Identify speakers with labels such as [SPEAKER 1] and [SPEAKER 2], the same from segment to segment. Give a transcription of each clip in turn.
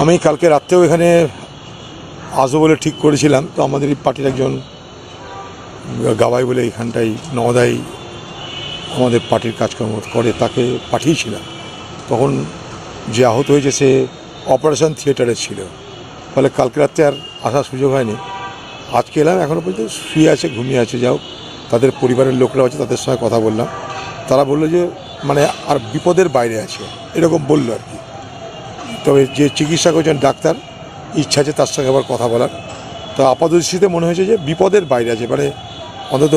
[SPEAKER 1] আমি কালকে রাত্রেও এখানে আসবো বলে ঠিক করেছিলাম। তো আমাদের এই পার্টির একজন গাবাই বলে এখানটাই নওদায় আমাদের পার্টির কাজকর্ম করে, তাকে পাঠিয়েছিলাম। তখন যে আহত হয়েছে সে অপারেশন থিয়েটারে ছিল, ফলে কালকে রাত্রে আর আসার সুযোগ হয়নি। আজকে এলাম, এখনও পর্যন্ত শুয়ে আছে, ঘুমিয়ে আছে। যাও, তাদের পরিবারের লোকরা আছে, তাদের সঙ্গে কথা বললাম। তারা বললো যে মানে আর বিপদের বাইরে আছে, এরকম বললো আর কি। তবে যে চিকিৎসা করছেন ডাক্তার, ইচ্ছা আছে তার সঙ্গে আবার কথা বলার। তো আপাতদৃষ্টিতে মনে হয়েছে যে বিপদের বাইরে আছে, মানে অন্তত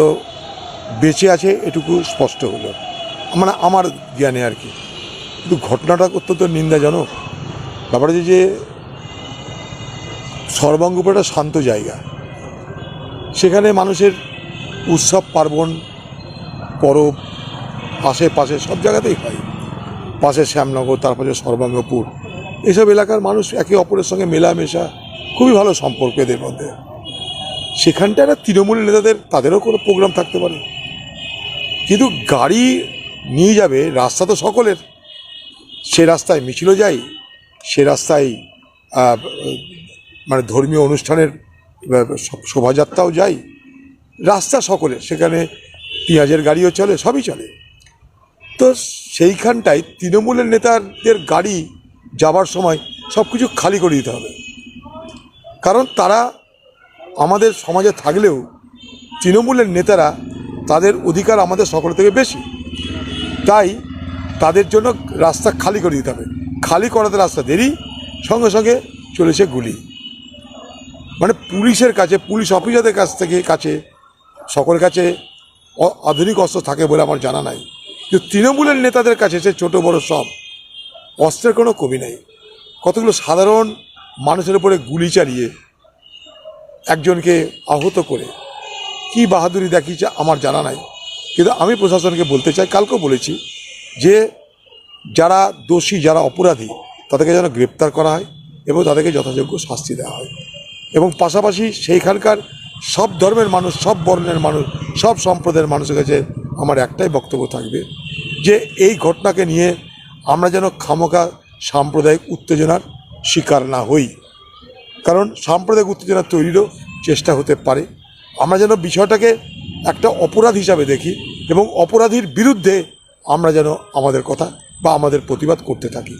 [SPEAKER 1] বেঁচে আছে এটুকু স্পষ্ট হলো, মানে আমার জ্ঞানে আর কি। কিন্তু ঘটনাটা অত্যন্ত নিন্দাজনক। ব্যাপার হচ্ছে যে সর্বাঙ্গপুর একটা শান্ত জায়গা, সেখানে মানুষের উৎসব পার্বণ পরব আশেপাশে সব জায়গাতেই হয়। পাশে শ্যামনগর, তারপরে সর্বাঙ্গপুর, এসব এলাকার মানুষ একে অপরের সঙ্গে মেলামেশা, খুবই ভালো সম্পর্ক এদের মধ্যে। সেখানটা একটা তৃণমূল নেতাদের, তাদেরও কোনো প্রোগ্রাম থাকতে পারে, কিন্তু গাড়ি নিয়ে যাবে, রাস্তা তো সকলের। সে রাস্তায় মিছিলও যায়, সে রাস্তায় মানে ধর্মীয় অনুষ্ঠানের শোভাযাত্রাও যায়, রাস্তা সকলের, সেখানে পেঁয়াজের গাড়িও চলে, সবই চলে। তো সেইখানটায় তৃণমূলের নেতাদের গাড়ি যাবার সময় সব কিছু খালি করে দিতে হবে, কারণ তারা আমাদের সমাজে থাকলেও তৃণমূলের নেতারা, তাদের অধিকার আমাদের সকলের থেকে বেশি। তাই তাদের জন্য রাস্তা খালি করে দিতে হবে। খালি করাতে রাস্তা দেরি, সঙ্গে সঙ্গে চলেছে গুলি। মানে পুলিশের কাছে, পুলিশ অফিসারদের কাছে সকলের কাছে আধুনিক অস্ত্র থাকে বলে আমার জানা নাই, কিন্তু তৃণমূলের নেতাদের কাছে সে ছোটো বড়ো সব অস্ত্রের কোনো কমি নেই। কতগুলো সাধারণ মানুষের উপরে গুলি চালিয়ে একজনকে আহত করে কি বাহাদুরি দেখিয়েছে আমার জানা নাই। কিন্তু আমি প্রশাসনকে বলতে চাই, কালকেও বলেছি, যে যারা দোষী, যারা অপরাধী, তাদেরকে যেন গ্রেপ্তার করা হয় এবং তাদেরকে যথাযোগ্য শাস্তি দেওয়া হয়। এবং পাশাপাশি সেইখানকার সব ধর্মের মানুষ, সব বর্ণের মানুষ, সব সম্প্রদায়ের মানুষের কাছে আমার একটাই বক্তব্য থাকবে, যে এই ঘটনাকে নিয়ে আমরা যেন খামোখা সাম্প্রদায়িক উত্তেজনার শিকার না হই, কারণ সাম্প্রদায়িক উত্তেজনা তৈরিরও চেষ্টা হতে পারে। আমরা যেন বিষয়টাকে একটা অপরাধ হিসাবে দেখি এবং অপরাধীর বিরুদ্ধে আমরা যেন আমাদের কথা বা আমাদের প্রতিবাদ করতে থাকি।